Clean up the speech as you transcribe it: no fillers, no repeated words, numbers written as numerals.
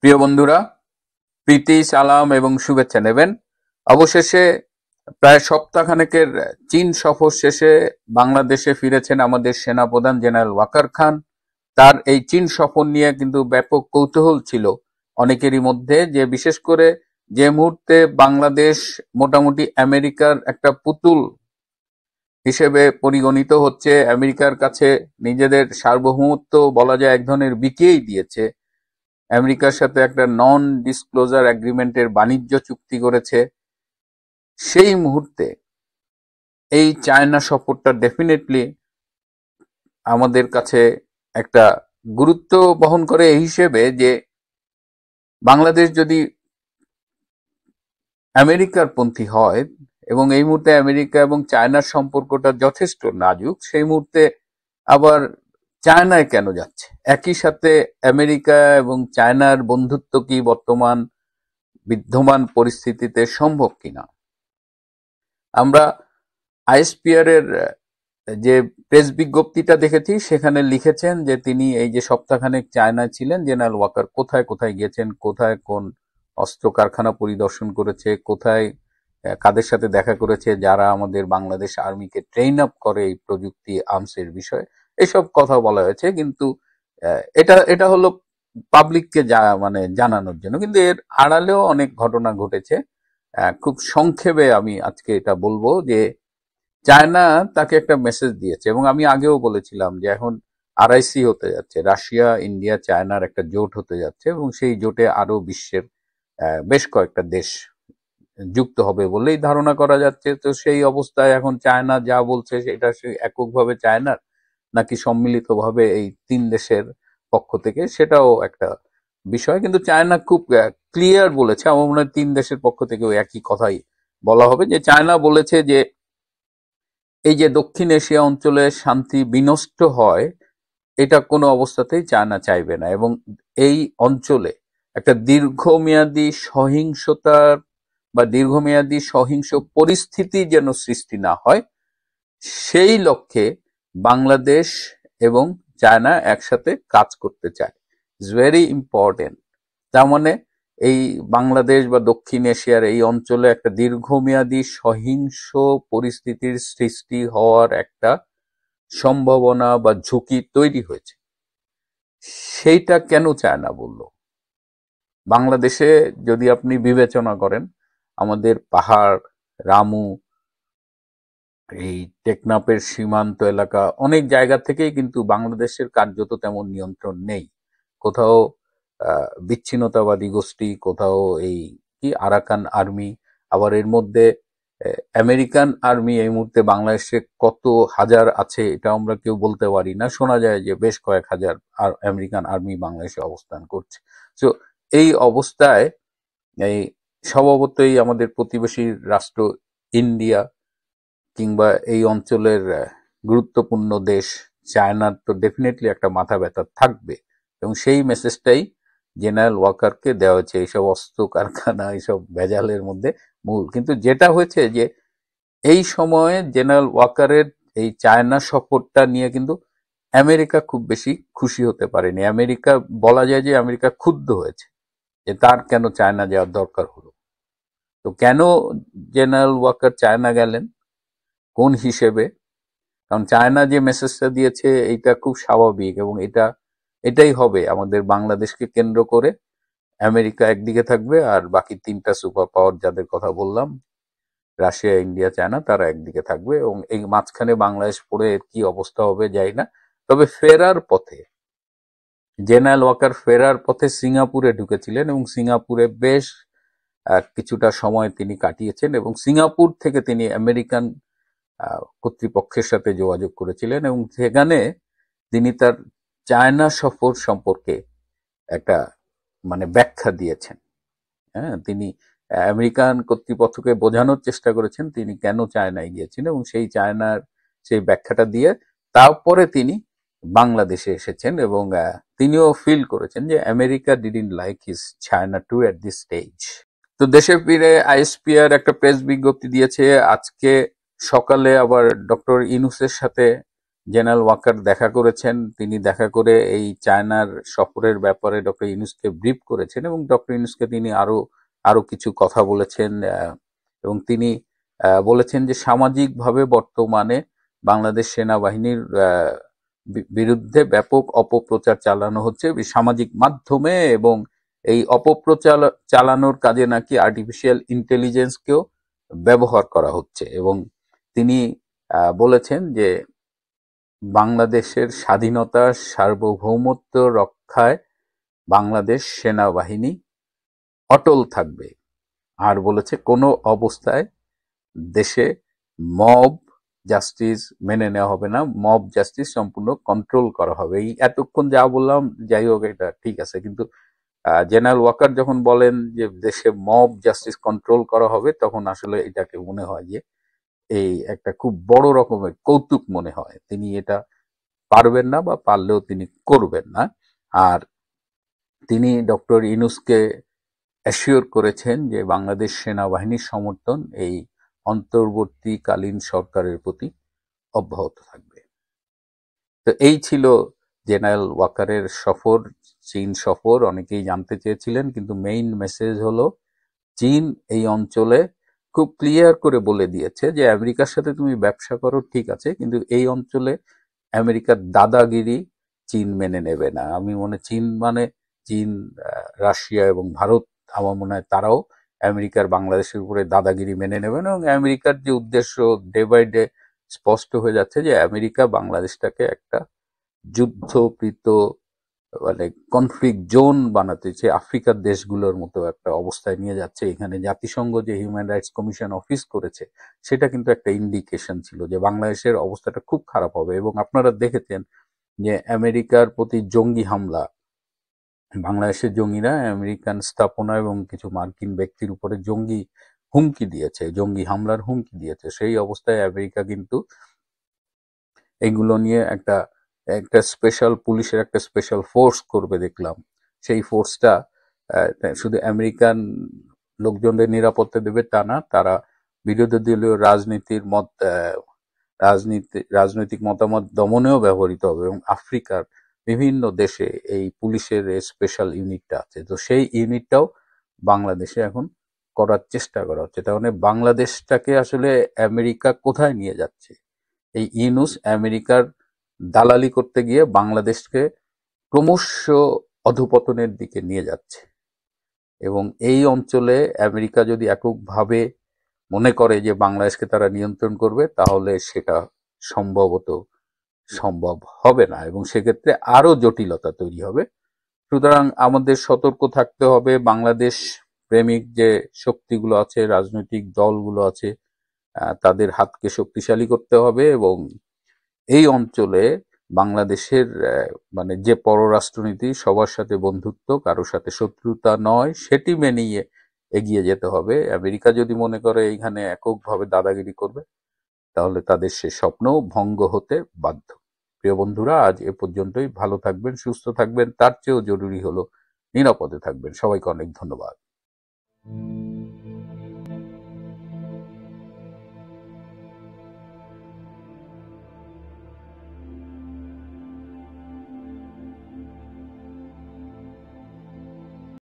প্রিয় বন্ধুরা, প্রীতি, সালাম এবং শুভেচ্ছা নেবেন। অবশেষে প্রায় সপ্তাহখানেকের চীন সফর শেষে বাংলাদেশে ফিরেছেন আমাদের সেনাপ্রধান জেনারেল ওয়াকার খান। তার এই চীন সফর নিয়ে কিন্তু ব্যাপক কৌতূহল ছিল অনেকেরই মধ্যে, যে বিশেষ করে যে মুহূর্তে বাংলাদেশ মোটামুটি আমেরিকার একটা পুতুল হিসেবে পরিগণিত হচ্ছে, আমেরিকার কাছে নিজেদের সার্বভৌমত্ব বলা যায় এক ধরনের বিকিয়েই দিয়েছে, আমেরিকার সাথে একটা নন ডিসক্লোজার এগ্রিমেন্টের বাণিজ্য চুক্তি করেছে, সেই মুহূর্তে এই চায়না সফরটা ডেফিনেটলি আমাদের কাছে একটা গুরুত্ব বহন করে এই হিসেবে যে বাংলাদেশ যদি আমেরিকার পন্থী হয় এবং এই মুহূর্তে আমেরিকা এবং চায়নার সম্পর্কটা যথেষ্ট নাজুক, সেই মুহূর্তে আবার চায়নায় কেন যাচ্ছে? একই সাথে আমেরিকা এবং চায়নার বন্ধুত্ব কি বর্তমান বিদ্যমান পরিস্থিতিতে সম্ভব কিনা? আমরা আইএসপিআর এর যে প্রেস বিজ্ঞপ্তিটা দেখেছি, সেখানে লিখেছেন যে তিনি এই যে সপ্তাহখানেক চায়নায় ছিলেন, জেনারেল ওয়াকার কোথায় কোথায় গিয়েছেন, কোথায় কোন অস্ত্র কারখানা পরিদর্শন করেছে, কোথায় কাদের সাথে দেখা করেছে যারা আমাদের বাংলাদেশ আর্মিকে ট্রেন আপ করে এই প্রযুক্তি আর্মসের বিষয়ে, এসব কথা বলা হয়েছে। কিন্তু এটা এটা হলো পাবলিককে মানে জানানোর জন্য, কিন্তু এর আড়ালেও অনেক ঘটনা ঘটেছে। খুব সংক্ষেপে আমি আজকে এটা বলবো যে চায়না তাকে একটা মেসেজ দিয়েছে, এবং আমি আগেও বলেছিলাম যে এখন আরআইসি হতে যাচ্ছে, রাশিয়া, ইন্ডিয়া, চায়নার একটা জোট হতে যাচ্ছে, এবং সেই জোটে আরো বিশ্বের বেশ কয়েকটা দেশ যুক্ত হবে বলেই ধারণা করা যাচ্ছে। তো সেই অবস্থায় এখন চায়না যা বলছে সেটা এককভাবে চায়নার নাকি সম্মিলিতভাবে এই তিন দেশের পক্ষ থেকে, সেটাও একটা বিষয়। কিন্তু চায়না খুব ক্লিয়ার বলেছে, আমার মনে হয় তিন দেশের পক্ষ থেকেও একই কথাই বলা হবে, যে চায়না বলেছে যে এই যে দক্ষিণ এশিয়া অঞ্চলে শান্তি বিনষ্ট হয়, এটা কোনো অবস্থাতেই চায়না চাইবে না, এবং এই অঞ্চলে একটা দীর্ঘমেয়াদী সহিংসতার বা দীর্ঘমেয়াদী সহিংস পরিস্থিতি যেন সৃষ্টি না হয়, সেই লক্ষ্যে বাংলাদেশ এবং চায়না একসাথে কাজ করতে চায়। It's very important. তার মানে এই বাংলাদেশ বা দক্ষিণ এশিয়ার এই অঞ্চলে একটা দীর্ঘমেয়াদী সহিংস পরিস্থিতির সৃষ্টি হওয়ার একটা সম্ভাবনা বা ঝুঁকি তৈরি হয়েছে। সেইটা কেন চায়না বলল? বাংলাদেশে যদি আপনি বিবেচনা করেন, আমাদের পাহাড়, রামু, এই টেকনাফের সীমান্ত এলাকা, অনেক জায়গা থেকেই কিন্তু বাংলাদেশের কার্যত তেমন নিয়ন্ত্রণ নেই। কোথাও বিচ্ছিন্নতাবাদী গোষ্ঠী, কোথাও এই কি আরাকান আর্মি, আবার এর মধ্যে আমেরিকান আর্মি এই মুহূর্তে বাংলাদেশে কত হাজার আছে এটা আমরা কেউ বলতে পারি না। শোনা যায় যে বেশ কয়েক হাজার আমেরিকান আর্মি বাংলাদেশে অবস্থান করছে। তো এই অবস্থায় এই স্বভাবতই আমাদের প্রতিবেশী রাষ্ট্র ইন্ডিয়া কিংবা এই অঞ্চলের গুরুত্বপূর্ণ দেশ চায়নার তো ডেফিনেটলি একটা মাথা ব্যথা থাকবে, এবং সেই মেসেজটাই জেনারেল ওয়াকারকে দেওয়া হয়েছে এইসব অস্ত্র কারখানা, এইসব ভেজালের মধ্যে মূল। কিন্তু যেটা হয়েছে যে এই সময়ে জেনারেল ওয়াকারের এই চায়না সফরটা নিয়ে কিন্তু আমেরিকা খুব বেশি খুশি হতে পারেনি। আমেরিকা, বলা যায় যে আমেরিকা ক্ষুব্ধ হয়েছে যে তার কেন চায়না যাওয়ার দরকার হলো। তো কেন জেনারেল ওয়াকার চায়না গেলেন, কোন হিসেবে? কারণ চায়না যে মেসেজটা দিয়েছে এইটা খুব স্বাভাবিক, এবং এটাই হবে। আমাদের বাংলাদেশকে কেন্দ্র করে আমেরিকা একদিকে থাকবে, আর বাকি তিনটা সুপার পাওয়ার যাদের কথা বললাম, রাশিয়া, ইন্ডিয়া, চায়না, তারা একদিকে থাকবে, এবং এই মাঝখানে বাংলাদেশ পড়ে এর কি অবস্থা হবে যাই না। তবে ফেরার পথে জেনারেল ওয়াকার ফেরার পথে সিঙ্গাপুরে ঢুকেছিলেন, এবং সিঙ্গাপুরে বেশ কিছুটা সময় তিনি কাটিয়েছেন, এবং সিঙ্গাপুর থেকে তিনি আমেরিকান কর্তৃপক্ষের সাথে যোগাযোগ করেছিলেন, এবং সেখানে তিনি তার চায়না সফর সম্পর্কে একটা মানে ব্যাখ্যা দিয়েছেন। হ্যাঁ, তিনি আমেরিকান কর্তৃপক্ষকে বোঝানোর চেষ্টা করেছেন তিনি কেন চায়নায় গিয়েছিলেন, এবং সেই ব্যাখ্যাটা দিয়ে তারপরে তিনি বাংলাদেশে এসেছেন, এবং তিনিও ফিল করেছেন যে America didn't like his China tour at this stage. তো দেশে ফিরে আইএসপিআর একটা প্রেস বিজ্ঞপ্তি দিয়েছে। আজকে সকালে আবার ডক্টর ইউনূসের সাথে জেনারেল ওয়াকার দেখা করেছেন। তিনি দেখা করে এই চায়নার সফরের ব্যাপারে ডক্টর ইউনূসকে ব্রিফ করেছেন এবং ডক্টর ইউনূসকে তিনি আরো আরো কিছু কথা বলেছেন, এবং তিনি বলেছেন যে সামাজিকভাবে বর্তমানে বাংলাদেশ সেনাবাহিনীর বিরুদ্ধে ব্যাপক অপপ্রচার চালানো হচ্ছে সামাজিক মাধ্যমে, এবং এই অপপ্রচার চালানোর কাজে নাকি আর্টিফিশিয়াল ইন্টেলিজেন্সকেও ব্যবহার করা হচ্ছে। এবং তিনি বলেছেন যে বাংলাদেশের স্বাধীনতা সার্বভৌমত্ব রক্ষায় বাংলাদেশ সেনাবাহিনী অটল থাকবে। আর বলেছে কোনো অবস্থায় দেশে মব জাস্টিস মেনে নেওয়া হবে না, মব জাস্টিস সম্পূর্ণ কন্ট্রোল করা হবে। এই এতক্ষণ যা বললাম যাই হোক এটা ঠিক আছে, কিন্তু জেনারেল ওয়াকার যখন বলেন যে দেশে মব জাস্টিস কন্ট্রোল করা হবে, তখন আসলে এটাকে মনে হয় যে এই একটা খুব বড় রকমের কৌতুক মনে হয়। তিনি এটা পারবেন না, বা পারলেও তিনি করবেন না। আর তিনি ডক্টর ইউনূসকে অ্যাসিওর করেছেন যে বাংলাদেশ সেনাবাহিনীর সমর্থন এই অন্তর্বর্তীকালীন সরকারের প্রতি অব্যাহত থাকবে। তো এই ছিল জেনারেল ওয়াকারের সফর, চীন সফর। অনেকেই জানতে চেয়েছিলেন, কিন্তু মেইন মেসেজ হলো চীন এই অঞ্চলে খুব ক্লিয়ার করে বলে দিয়েছে যে আমেরিকার সাথে তুমি ব্যবসা করো ঠিক আছে, কিন্তু এই অঞ্চলে আমেরিকার দাদাগিরি চীন মেনে নেবে না। আমি চীন, রাশিয়া এবং ভারত, আমার মনে হয় তারাও আমেরিকার বাংলাদেশের উপরে দাদাগিরি মেনে নেবে না। এবং আমেরিকার যে উদ্দেশ্য ডে বাই ডে স্পষ্ট হয়ে যাচ্ছে যে আমেরিকা বাংলাদেশটাকে একটা যুদ্ধপ্রীত মানে কনফ্লিক্ট জোন বানাতে চেয়ে আফ্রিকার দেশগুলোর মতো একটা অবস্থায় নিয়ে যাচ্ছে। এখানে জাতিসংঘ যে হিউম্যান রাইটস কমিশন অফিস করেছে, সেটা কিন্তু একটা ইন্ডিকেশন ছিল যে বাংলাদেশের অবস্থাটা খুব খারাপ হবে। এবং আপনারা দেখেছেন যে আমেরিকার প্রতি জঙ্গি হামলা, বাংলাদেশের জঙ্গিরা আমেরিকান স্থাপনা এবং কিছু মার্কিন ব্যক্তির উপরে জঙ্গি হামলার হুমকি দিয়েছে। সেই অবস্থায় আমেরিকা কিন্তু এগুলো নিয়ে একটা একটা স্পেশাল পুলিশের একটা স্পেশাল ফোর্স করবে দেখলাম। সেই ফোর্সটা শুধু আমেরিকান লোকজনদের নিরাপত্তা দেবে তা না, তারা বিরোধী দলীয় রাজনৈতিক মতামত দমনেও ব্যবহৃত হবে। এবং আফ্রিকার বিভিন্ন দেশে এই পুলিশের স্পেশাল ইউনিটটা আছে, তো সেই ইউনিটটাও বাংলাদেশে এখন করার চেষ্টা করা হচ্ছে। তার মানে বাংলাদেশটাকে আসলে আমেরিকা কোথায় নিয়ে যাচ্ছে? এই ইউনূস আমেরিকার দালালি করতে গিয়ে বাংলাদেশকে ক্রমশ অধঃপতনের দিকে নিয়ে যাচ্ছে। এবং এই অঞ্চলে আমেরিকা যদি এককভাবে মনে করে যে বাংলাদেশকে তারা নিয়ন্ত্রণ করবে, তাহলে সেটা সম্ভবত সম্ভব হবে না, এবং সেক্ষেত্রে আরো জটিলতা তৈরি হবে। সুতরাং আমাদের সতর্ক থাকতে হবে। বাংলাদেশ প্রেমিক যে শক্তিগুলো আছে, রাজনৈতিক দলগুলো আছে, তাদের হাতকে শক্তিশালী করতে হবে। এবং এই অঞ্চলে বাংলাদেশের মানে যে পররাষ্ট্রনীতি, সবার সাথে বন্ধুত্ব, কারোর সাথে শত্রুতা নয়, সেটি মেনে এগিয়ে যেতে হবে। আমেরিকা যদি মনে করে এইখানে এককভাবে দাদাগিরি করবে, তাহলে তাদের সে স্বপ্ন ভঙ্গ হতে বাধ্য। প্রিয় বন্ধুরা, আজ এ পর্যন্তই। ভালো থাকবেন, সুস্থ থাকবেন, তার চেয়েও জরুরি হলো নিরাপদে থাকবেন। সবাইকে অনেক ধন্যবাদ।